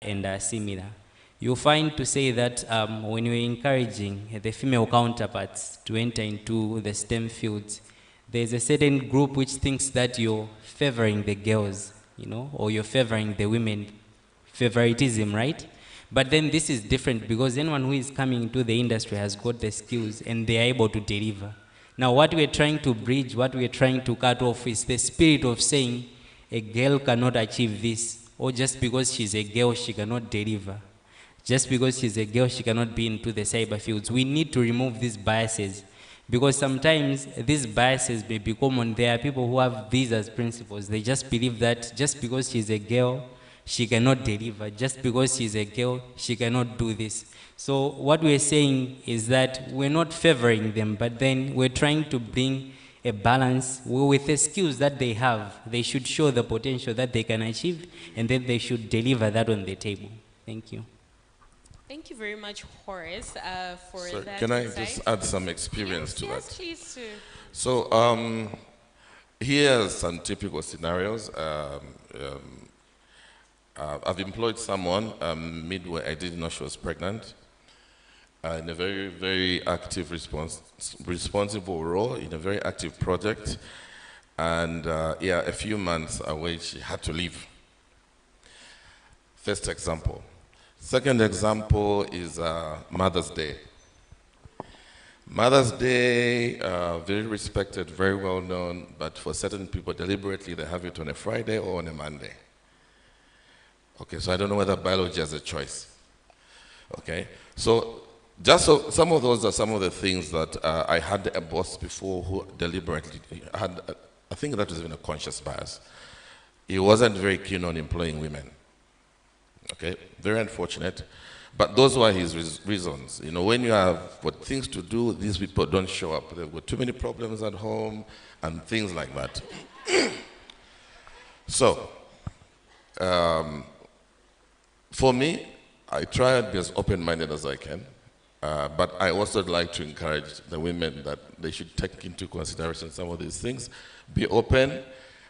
and similar. You'll find to say that when you're encouraging the female counterparts to enter into the STEM fields, there's a certain group which thinks that you're favoring the girls, you know, or you're favoring the women, favoritism, right? But then this is different because anyone who is coming into the industry has got the skills and they are able to deliver. Now, what we're trying to bridge, what we're trying to cut off is the spirit of saying a girl cannot achieve this, or just because she's a girl, she cannot deliver. Just because she's a girl, she cannot be into the cyber fields. We need to remove these biases because sometimes these biases may be common. There are people who have these as principles. They just believe that just because she's a girl, she cannot deliver. Just because she's a girl, she cannot do this. So what we're saying is that we're not favoring them, but then we're trying to bring a balance with the skills that they have. They should show the potential that they can achieve, and then they should deliver that on the table. Thank you. Thank you very much, Horace, for So that. can I insight. just add some experience to Yes, that? please. So here are some typical scenarios. I've employed someone midway. I didn't know she was pregnant. In a very, very active, responsible role, in a very active project. And yeah, a few months away, she had to leave. First example. Second example is Mother's Day. Mother's Day, very respected, very well known, but for certain people, deliberately, they have it on a Friday or on a Monday. Okay, so I don't know whether biology has a choice. Okay, so just so some of those are some of the things that I had a boss before who deliberately had, I think that was even a conscious bias. He wasn't very keen on employing women. Okay, very unfortunate. But those were his reasons. You know, when you have got things to do, these people don't show up. They've got too many problems at home and things like that. So, for me, I try and be as open-minded as I can. But I also like to encourage the women that they should take into consideration some of these things. Be open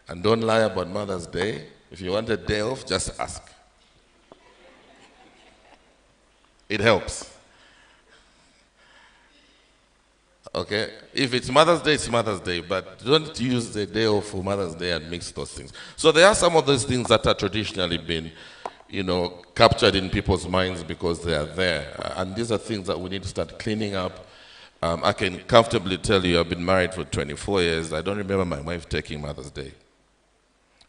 and don't lie about Mother's Day. If you want a day off, just ask. It helps. Okay? If it's Mother's Day, it's Mother's Day, but don't use the day off for Mother's Day and mix those things. So there are some of those things that are traditionally been, you know, captured in people's minds because they are there. And these are things that we need to start cleaning up. I can comfortably tell you I've been married for 24 years. I don't remember my wife taking Mother's Day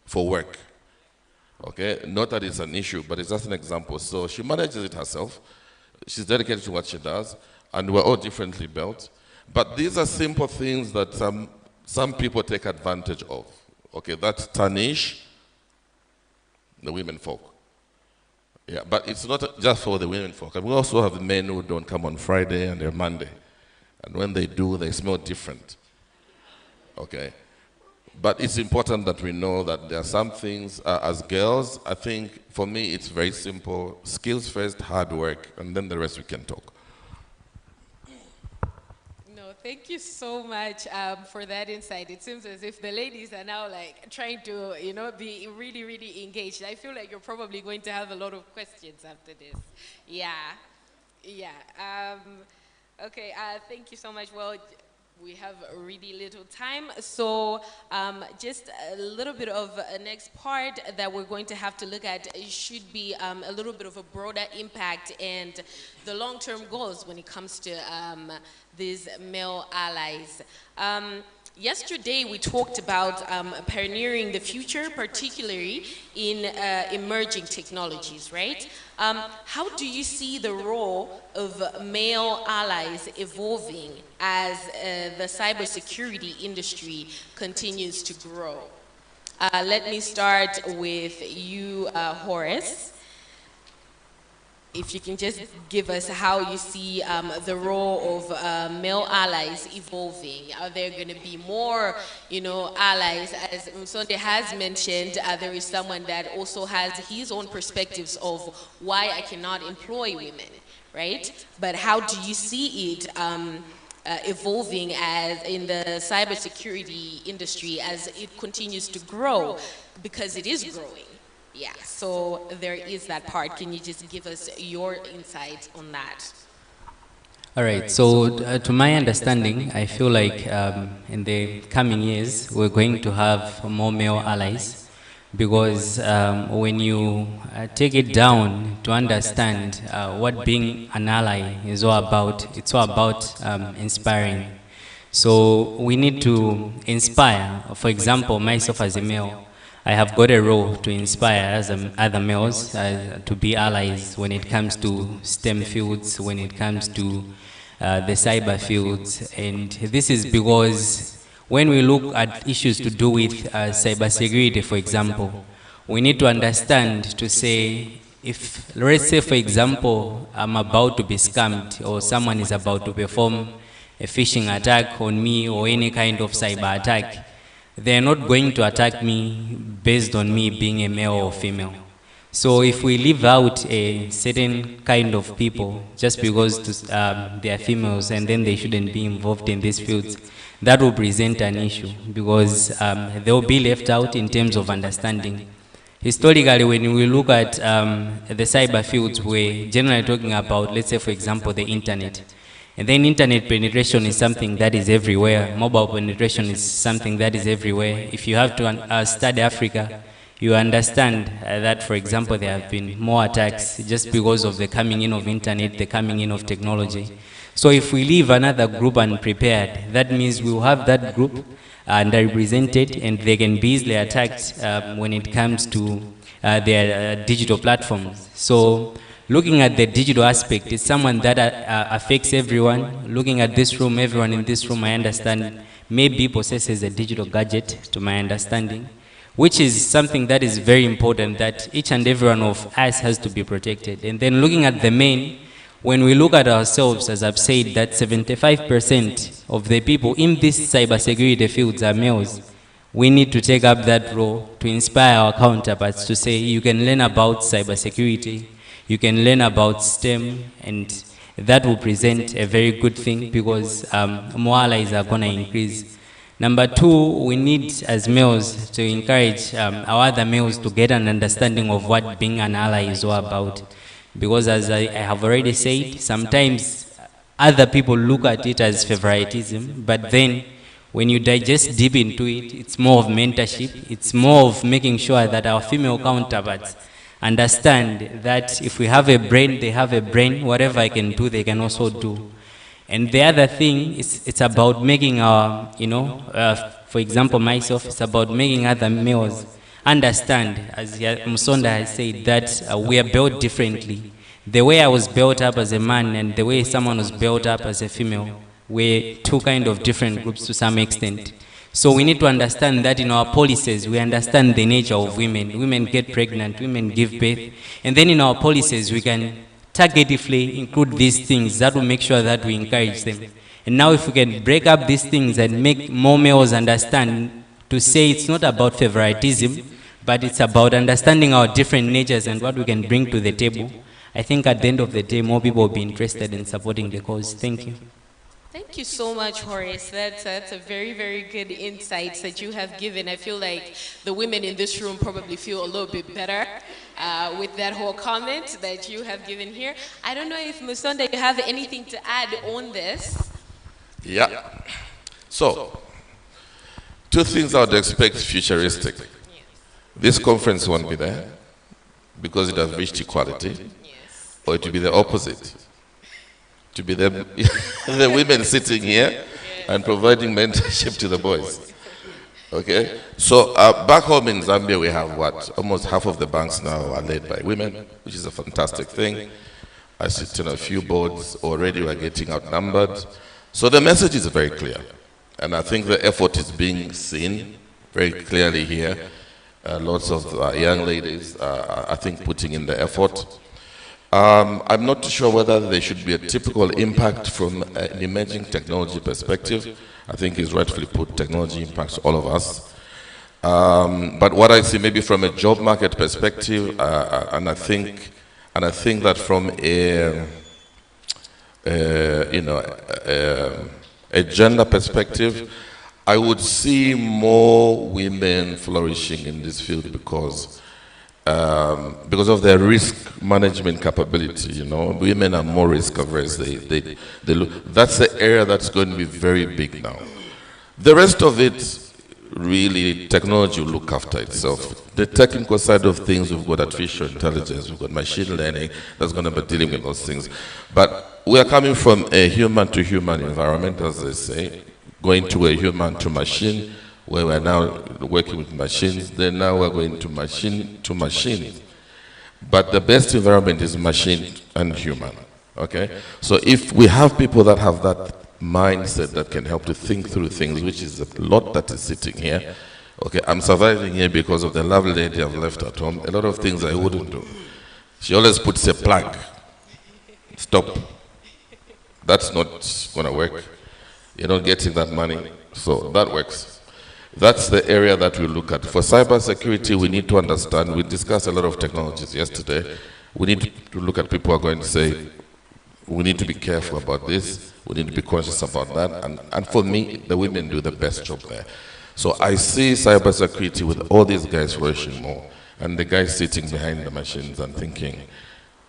for work. Okay? Not that it's an issue, but it's just an example. So she manages it herself. She's dedicated to what she does, and we're all differently built. But these are simple things that some people take advantage of. Okay, that's tarnish the women folk. Yeah, but it's not just for the women folk. And we also have men who don't come on Friday and they're Monday. And when they do, they smell different. Okay? But it's important that we know that there are some things, as girls, I think for me it's very simple. Skills first, hard work, and then the rest we can talk. No, thank you so much for that insight. It seems as if the ladies are now like trying to, you know, be really, really engaged. I feel like you're probably going to have a lot of questions after this. Yeah, yeah. Okay, thank you so much. Well, we have really little time, so just a little bit of a next part that we're going to have to look at should be a little bit of a broader impact and the long-term goals when it comes to these male allies. Yesterday we talked about pioneering the future, particularly in emerging technologies, right? How do you see the role of male allies evolving as the cybersecurity industry continues to grow? Let me start with you, Horace. If you can just give us how you see the role of male allies evolving. Are there going to be more, you know, allies? As Msonde has mentioned, there is someone that also has his own perspectives of why I cannot employ women, right? But how do you see it evolving as in the cybersecurity industry as it continues to grow, because it is growing? Yeah, so there is that part. Can you just give us your insights on that? All right, so to my understanding, I feel like in the coming years, we're going to have more male allies because when you take it down to understand what being an ally is all about, it's all about inspiring. So we need to inspire. For example, myself as a male, I have got a role to inspire as other males to be allies when it comes to STEM fields, when it comes to the cyber fields. And this is because when we look at issues to do with cybersecurity, for example, we need to understand to say, if, let's say, for example, I'm about to be scammed or someone is about to perform a phishing attack on me or any kind of cyber attack, they are not going to attack me based on me being a male or female. So if we leave out a certain kind of people just because they are females and then they shouldn't be involved in these fields, that will present an issue because they will be left out in terms of understanding. Historically, when we look at the cyber fields, we're generally talking about, let's say, for example, the internet. And then internet penetration is something that is everywhere. Mobile penetration is something that is everywhere. If you have to study Africa, you understand that, for example, there have been more attacks just because of the coming in of internet, the coming in of technology. So if we leave another group unprepared, that means we will have that group underrepresented and they can be easily attacked when it comes to their digital platforms. So looking at the digital aspect is someone that affects everyone. Looking at this room, everyone in this room, I understand, maybe possesses a digital gadget, to my understanding, which is something that is very important, that each and every one of us has to be protected. And then looking at the main, when we look at ourselves, as I've said, that 75% of the people in these cybersecurity fields are males, we need to take up that role to inspire our counterparts to say, you can learn about cybersecurity, you can learn about STEM, and that will present a very good thing because more allies are going to increase. Number two, we need as males to encourage our other males to get an understanding of what being an ally is all about. Because as I have already said, sometimes other people look at it as favoritism, but then when you digest deep into it, it's more of mentorship, it's more of making sure that our female counterparts understand that if we have a brain, they have a brain, whatever I can do, they can also do. And the other thing is, it's about making our, for example, myself, it's about making other males understand, as Musonda has said, that we are built differently. The way I was built up as a man and the way someone was built up as a female, we're two kind of different groups to some extent. So we need to understand that in our policies, we understand the nature of women. Women get pregnant, women give birth. And then in our policies, we can targetively include these things that will make sure that we encourage them. And now if we can break up these things and make more males understand to say it's not about favoritism, but it's about understanding our different natures and what we can bring to the table, I think at the end of the day, more people will be interested in supporting the cause. Thank you. Thank you so much, Horace. That's a very, very good insights that you have given. I feel like the women in this room probably feel a little bit better with that whole comment that you have given here. I don't know if Musonda, you have anything to add on this? Yeah. So, two things I would expect futuristic. This conference won't be there because it has reached equality, or it will be the opposite. To be the, the women sitting here and providing mentorship to the boys. Okay? So back home in Zambia, we have what? Almost half of the banks now are led by women, which is a fantastic thing. I sit on a few boards already, we're getting outnumbered. So the message is very clear. And I think the effort is being seen very clearly here. Lots of young ladies, I think, putting in the effort. I'm not sure whether there should be a typical impact from an emerging technology perspective. I think it's rightfully put, technology impacts all of us. But what I see maybe from a job market perspective, and I think that from a gender perspective, I would see more women flourishing in this field because because of their risk management capability. You know, women are more risk averse. They look. That's the area that's going to be very big now. The rest of it, really, technology will look after itself. The technical side of things, we've got artificial intelligence, we've got machine learning that's going to be dealing with those things. But we are coming from a human-to-human environment, as they say, going to a human-to-machine, where we're now working with machines. Then now we're going to machine-to-machine. But the best environment is machine and human, okay? So if we have people that have that mindset that can help to think through things, which is a lot that is sitting here. Okay, I'm surviving here because of the lovely lady I've left at home. A lot of things I wouldn't do. She always puts a plug. Stop. That's not going to work. You're not getting that money. So that works. That's the area that we look at. For cybersecurity, we need to understand. We discussed a lot of technologies yesterday. We need to look at people who are going to say, we need to be careful about this. We need to be conscious about that. And for me, the women do the best job there. So I see cybersecurity with all these guys flourishing more. And the guys sitting behind the machines and thinking,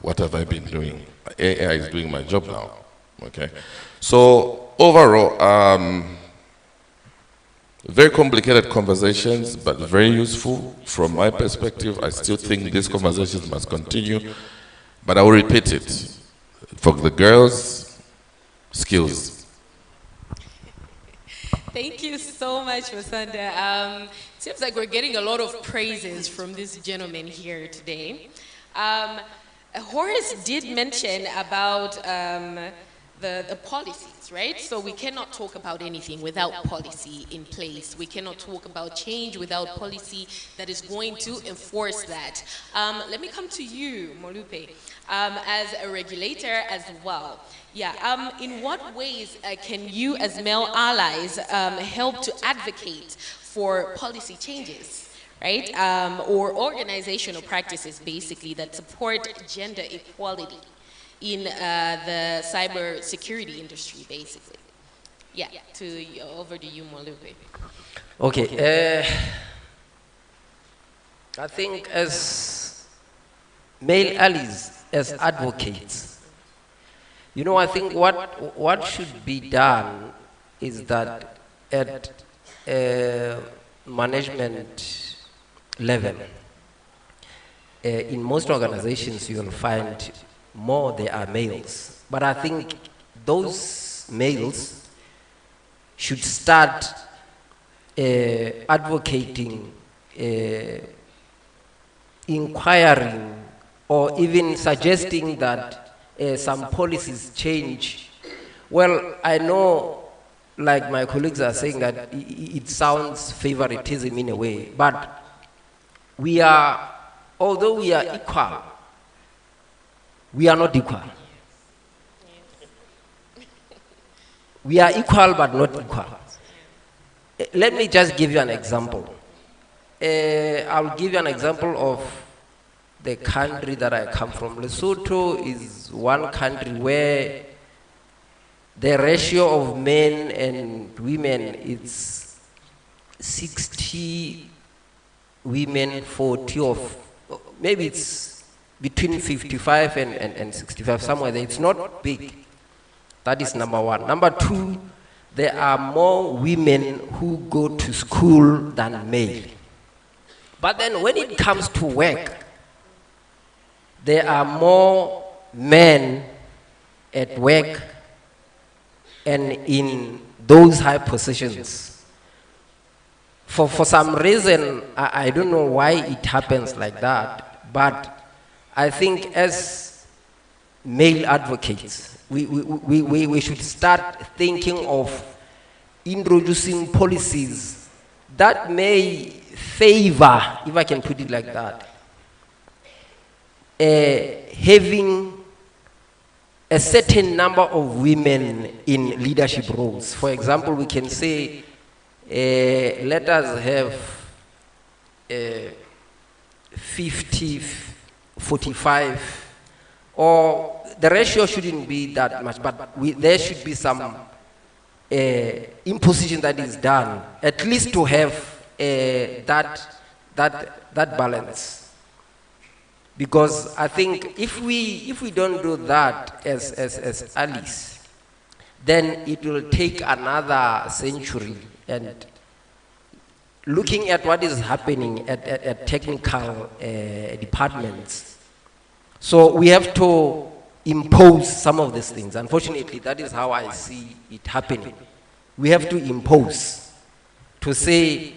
what have I been doing? AI is doing my job now. Okay. So overall, very complicated conversations, but very useful from my perspective. I still think these conversations must continue, but I will repeat it. For the girls, skills. Thank you so much, Masanda. Seems like we're getting a lot of praises from this gentleman here today. Horace did mention about the policies, right? So we cannot talk about anything without policy in place. We cannot talk about change without policy that is going to enforce that. Let me come to you, Molupe, as a regulator as well. Yeah, in what ways can you as male allies help to advocate for policy changes, right? Or organizational practices, basically, that support gender equality in the cyber security industry, basically. Yeah, over to you, Molupe. Okay, I think as male allies, as advocates, you know, I think what should be done is that at management level, in most organizations you'll find more they are males. But I think those males should start advocating, inquiring, or even suggesting that some policies change. Well, I know, like my colleagues are saying, that it sounds favoritism in a way, but we are, although we are equal, we are not equal. We are equal but not equal. Let me just give you an example. I'll give you an example of the country that I come from. Lesotho is one country where the ratio of men and women is 60 women, 40 of, maybe it's between 55 and 65, somewhere there. It's not big. That is number one. Number two, there are more women who go to school than male. But then when it comes to work, there are more men at work and in those high positions. For some reason, I don't know why it happens like that, but I think as male advocates, we should start thinking of introducing policies that may favor, if I can put it like that, having a certain number of women in leadership roles. For example, we can say, let us have 50, 45, or the ratio shouldn't be that much, but there should be some imposition that is done, at least to have that balance. Because I think if we don't do that as allies, then it will take another century. And looking at what is happening at technical departments, so we have to impose some of these things. Unfortunately, that is how I see it happening. We have to impose, to say,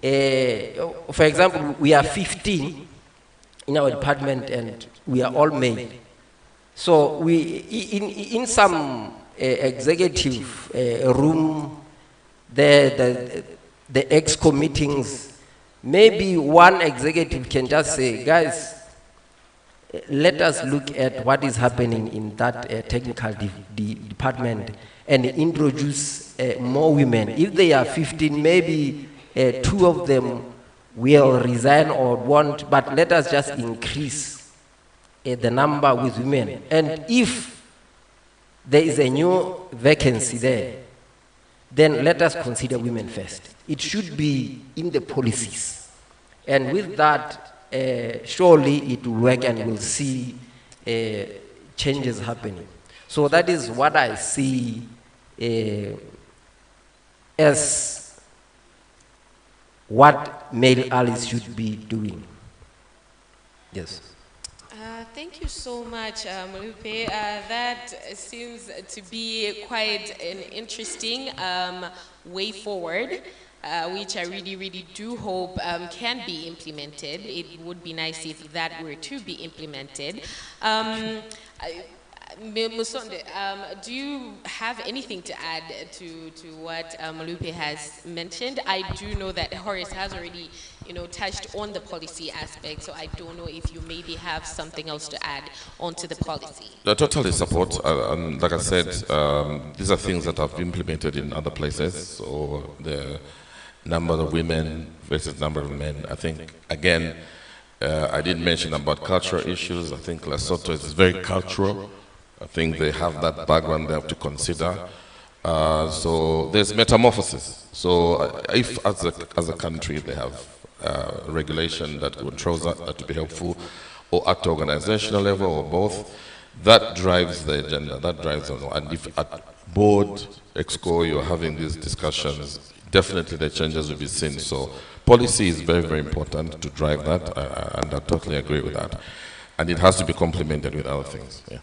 for example, we are 15 in our department and we are all male. So we, in some executive room, the exco meetings, maybe one executive can just say, guys, let us look at what is happening in that technical department and introduce more women. If they are 15, maybe 2 of them will resign or won't, but let us just increase the number with women. And if there is a new vacancy there, then let us consider women first. It should be in the policies. And with that, surely it will work and we'll see changes happening. So that is what I see as what male allies should be doing. Yes. Thank you so much, Lupe. That seems to be quite an interesting way forward, which I really, really do hope can be implemented. It would be nice if that were to be implemented. Musonde, do you have anything to add to what Lupe has mentioned? I do know that Horace has already, touched on the policy aspect, so I don't know if you maybe have something else to add onto the policy. I totally support, and like I said, these are things that have been implemented in other places. So the number of women versus number of men. I think again, I did mention about cultural issues. I think Lesotho is very cultural. I think they have that background they have to consider. So there's metamorphosis. So if as a country they have regulation that controls that to be helpful, or at organizational level, or both, that drives the agenda, that drives them. And if at board, exco, you're having these discussions, definitely the changes will be seen. So policy is very, very important to drive that, and I totally agree with that. And it has to be complemented with other things. Yeah.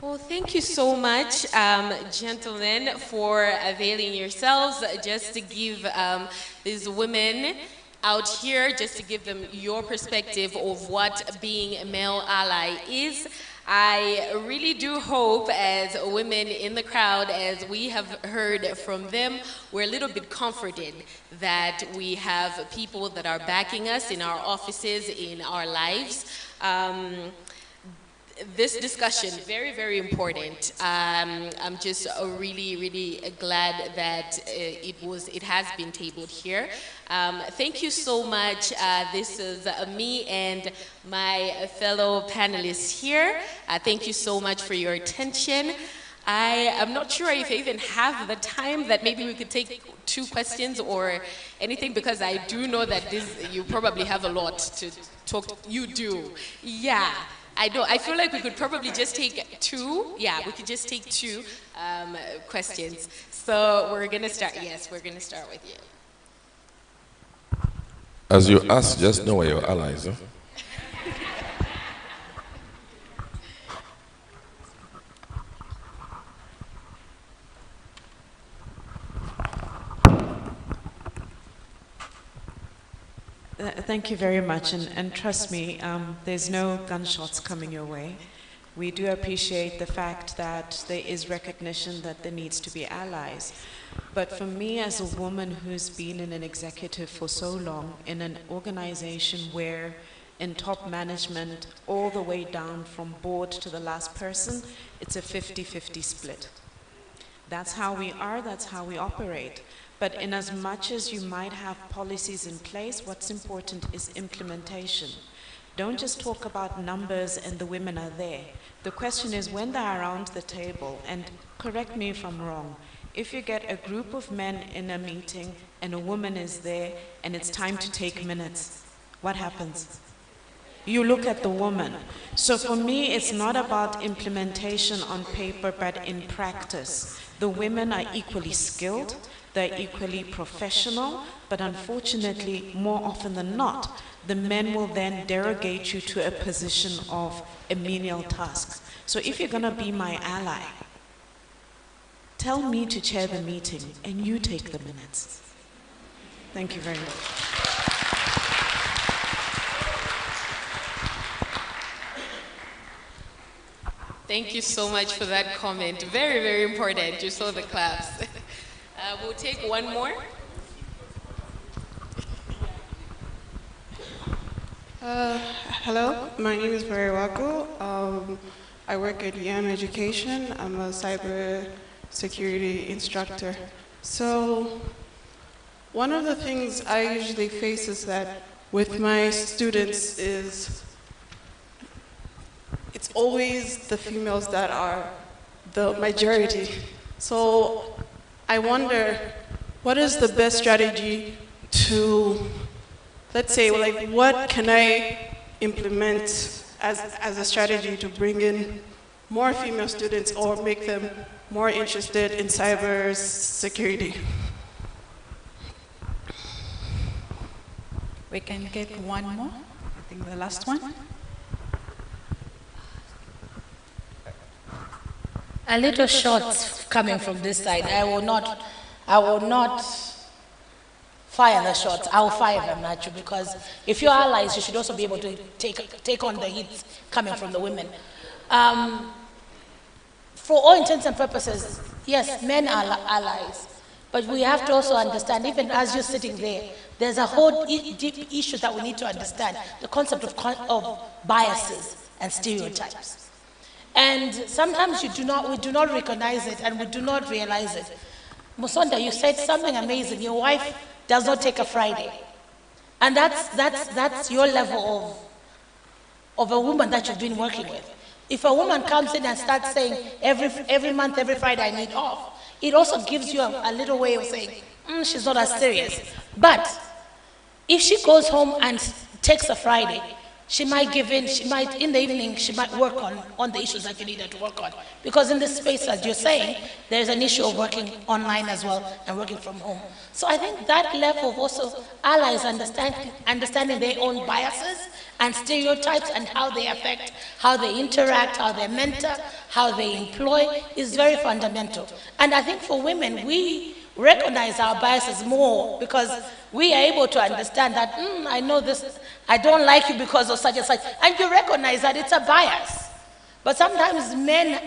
Well, thank you so much, gentlemen, for availing yourselves just to give these women out here, just to give them your perspective of what being a male ally is. I really do hope, as women in the crowd, as we have heard from them, we're a little bit comforted that we have people that are backing us in our offices, in our lives. This discussion, very, very important. I'm just really, really glad that it has been tabled here. Thank you so much. This is me and my fellow panelists here. Thank you so much for your attention. I am not sure if I even have the time that maybe we could take 2 questions or anything, because I do know that you probably have a lot to talk. You do. Yeah. I feel like we could probably just take 2. Yeah, we could just take 2 questions. So we're going to start. Yes, we're going to start with you. As you ask, just know where your allies are. Thank you very much, and trust me, there's no gunshots coming your way. We do appreciate the fact that there is recognition that there needs to be allies. But for me, as a woman who's been in an executive for so long, in an organization where in top management, all the way down from board to the last person, it's a 50-50 split. That's how we are, that's how we operate. But in as much as you might have policies in place, what's important is implementation. Don't just talk about numbers and the women are there. The question is, when they're around the table, and correct me if I'm wrong, if you get a group of men in a meeting and a woman is there and it's time to take minutes, what happens? you look at the woman. So for me, it's not about implementation on paper, but in practice. The women are equally skilled, they're equally professional, but unfortunately, more often than not, the men will then derogate you to a position of a menial task. So if you're going to be my ally, tell me to chair the meeting and you take the minutes. Thank you very much. Thank you so much for that comment. Very, very important. You saw the claps. We'll take one more. Hello, my name is Mary Wako. I work at YAM Education. I'm a cyber security instructor. So one of the things I usually face is that with my students is it's always the females that are the majority. So I wonder, what is the best strategy to, let's say, like, what can I implement as a strategy to bring in more female students or make them more interested in cyber security? We can get one more. I think the last one. A little shots coming from this side. I will not fire the shots. I will fire them at you, because if you're allies, you should also be able to take on the hits coming from the women. For all intents and purposes, yes, men are allies, but we have to also understand, even as you're sitting there, there's a whole deep issue that we need to understand, the concept of biases and stereotypes. And sometimes we do not recognize it, and we do not realize it. Musonda, you said something amazing. Your wife does not take a Friday. And that's your level of a woman that you've been working with. If a woman comes in and starts saying, every month, every Friday I need off, it also gives you a little way of saying, she's not as serious. But if she goes home and takes a Friday, she might give in, in the evening, she might work on the issues that you need her to work on. Because in this space, as you're saying, there's an issue of working online as well and working from home. So I think that level of also allies understanding their own biases and stereotypes and how they affect, how they interact, how they mentor, how they employ is very fundamental. And I think for women, we recognize our biases more because we are able to understand that, I know this, I don't like you because of such and such, and you recognize that it's a bias. But sometimes men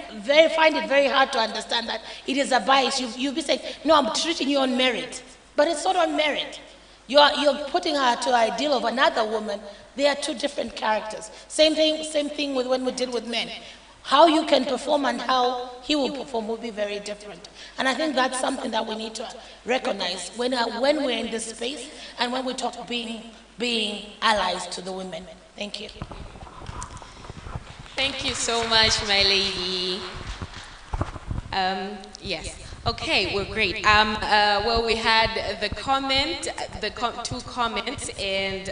find it very hard to understand that it is a bias. You'll be saying, no, I'm treating you on merit, but it's not on merit. You're putting her to an ideal of another woman. They are two different characters. Same thing with when we deal with men. How you can perform and how he will perform will be very different. And I think that's something that we need to recognize when we're in this space and when we talk being allies to the women. Thank you. Thank you so much, my lady. Yes. Okay, we're great. Well, we had the comment, two comments, and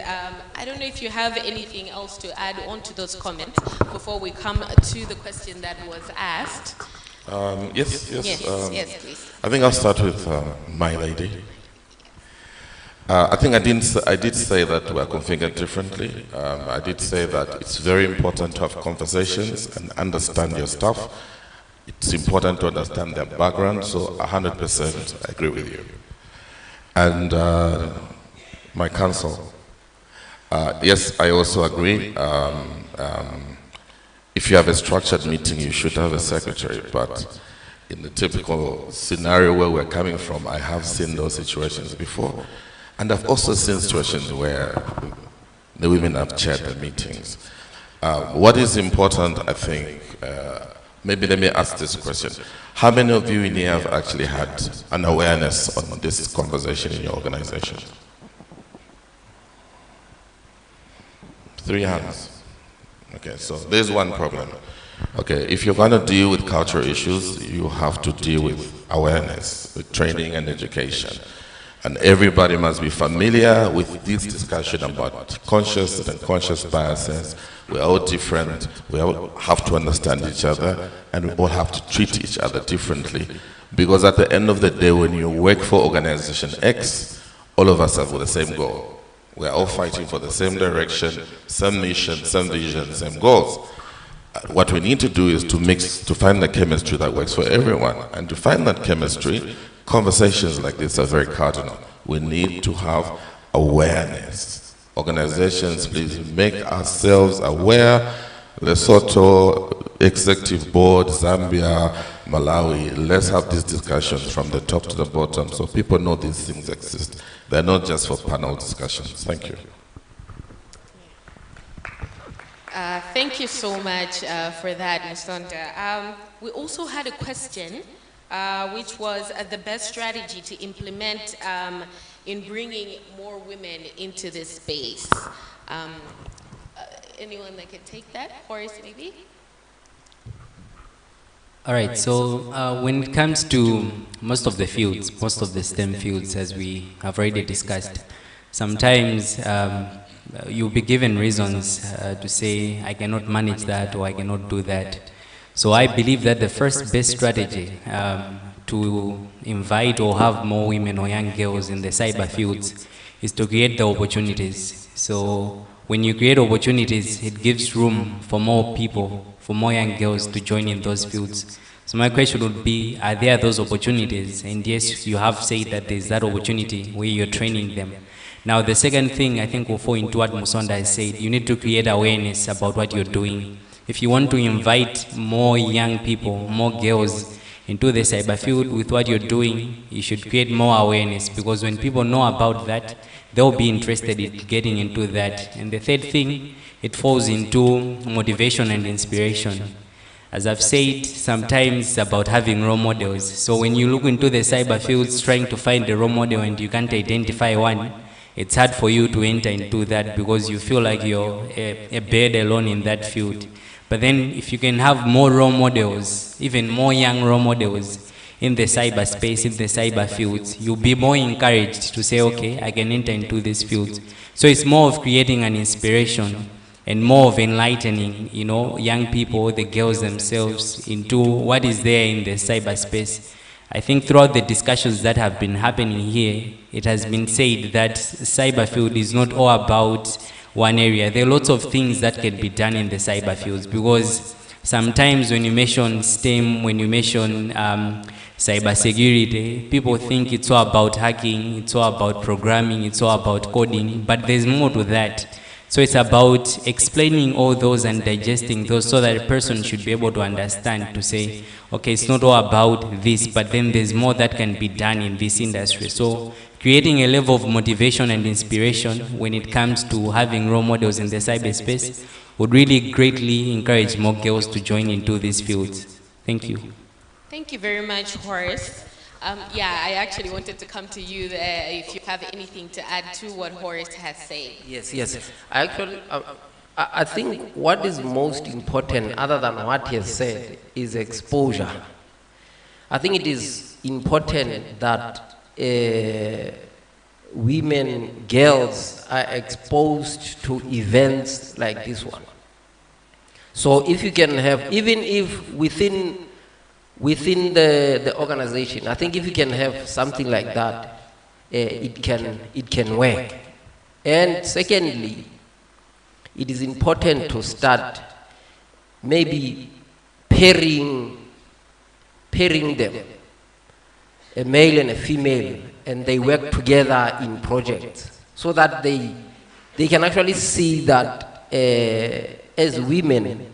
I don't know if you have anything else to add on to those comments before we come to the question that was asked. Yes, please. I think I'll start with my lady. I think I did say that we're configured differently. I did say that it's very important to have conversations and understand your staff. It's important to understand their background, so 100% I agree with you. And my counsel, yes, I also agree. If you have a structured meeting, you should have a secretary, but in the typical scenario where we're coming from, I have seen those situations before. And I've also seen situations where the women have chaired the meetings. What is important, I think, maybe let me ask this question. How many of you in here have actually had an awareness on this conversation in your organization? 3 hands. Okay, so there's one problem. Okay, if you're going to deal with cultural issues, you have to deal with awareness, with training and education. And everybody must be familiar with this discussion about conscious and unconscious biases. We're all different, we all have to understand each other, and we all have to treat each other differently. Because at the end of the day, when you work for organization X, all of us have the same goal. We're all fighting for the same direction, same mission, same vision, same goals. What we need to do is to find the chemistry that works for everyone. And to find that chemistry, conversations like this are very cardinal. We need to have awareness. Organizations, please make ourselves aware. Lesotho, Executive Board, Zambia, Malawi, let's have these discussions from the top to the bottom so people know these things exist. They're not just for panel discussions. Thank you. Thank you so much for that, Ms. Sonda. We also had a question, which was the best strategy to implement in bringing more women into this space. Anyone that can take that? Horace, maybe? All right, so when it comes to most of the fields, most of the STEM fields, as we have already discussed, sometimes you'll be given reasons to say, I cannot manage that or I cannot do that. So I believe that the first best strategy to invite or have more women or young girls in the cyber fields is to create the opportunities. So when you create opportunities, it gives room for more people, for more young girls to join in those fields. So my question would be, are there those opportunities? And yes, you have said that there's that opportunity where you're training them. Now the second thing I think will fall into what Musonda has said, you need to create awareness about what you're doing. If you want to invite more young people, more girls into the cyber field with what you're doing, you should create more awareness, because when people know about that, they'll be interested in getting into that. And the third thing, it falls into motivation and inspiration. As I've said, sometimes it's about having role models. So when you look into the cyber fields trying to find a role model and you can't identify one, it's hard for you to enter into that because you feel like you're a bird alone in that field. But then if you can have more role models, even more young role models in the cyber space, in the cyber fields, you'll be more encouraged to say, okay, I can enter into this field. So it's more of creating an inspiration and more of enlightening, you know, young people, the girls themselves, into what is there in the cyberspace. I think throughout the discussions that have been happening here, it has been said that cyber field is not all about one area. There are lots of things that can be done in the cyber fields, because sometimes when you mention STEM, when you mention cybersecurity, people think it's all about hacking, it's all about programming, it's all about coding, but there's more to that. So it's about explaining all those and digesting those so that a person should be able to understand, to say, okay, it's not all about this, but then there's more that can be done in this industry. So creating a level of motivation and inspiration when it comes to having role models in the cyberspace would really greatly encourage more girls to join into these fields. Thank you. Thank you very much, Horace. Yeah, I actually wanted to come to you there if you have anything to add to what Horace has said. Yes. I think what is most important, other than what he has said, is exposure. I think it is important that women, girls are exposed to events like this one. So if you can have, even if within the organization, I think if you can have something like that, it can work. And secondly, it is important to start maybe pairing them, a male and a female, and they work together in projects, so that they can actually see that as women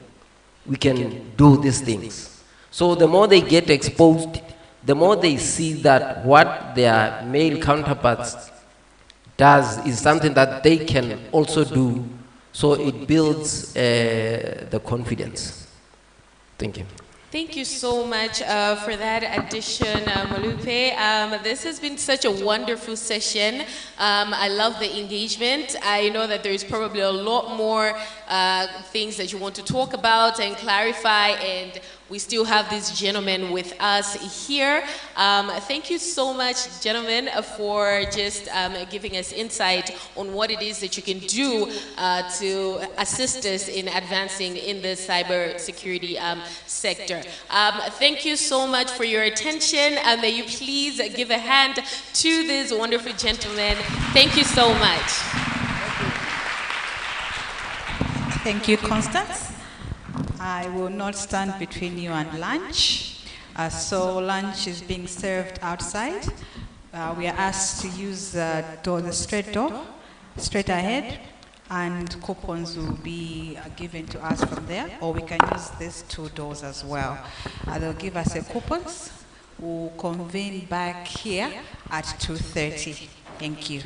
we can do these things. So the more they get exposed, the more they see that what their male counterparts does is something that they can also do. So it builds the confidence. Thank you. Thank you so much for that addition, Molupe. This has been such a wonderful session. I love the engagement. I know that there's probably a lot more things that you want to talk about and clarify, and we still have this gentleman with us here. Thank you so much, gentlemen, for just giving us insight on what it is that you can do to assist us in advancing in the cybersecurity sector. Thank you so much for your attention. May you please give a hand to this wonderful gentleman. Thank you so much. Thank you, Constance. I will not stand between you and lunch. So lunch is being served outside. We are asked to use the straight door, straight ahead, and coupons will be given to us from there, or we can use these two doors as well. They'll give us a coupons. We'll convene back here at 2:30. Thank you.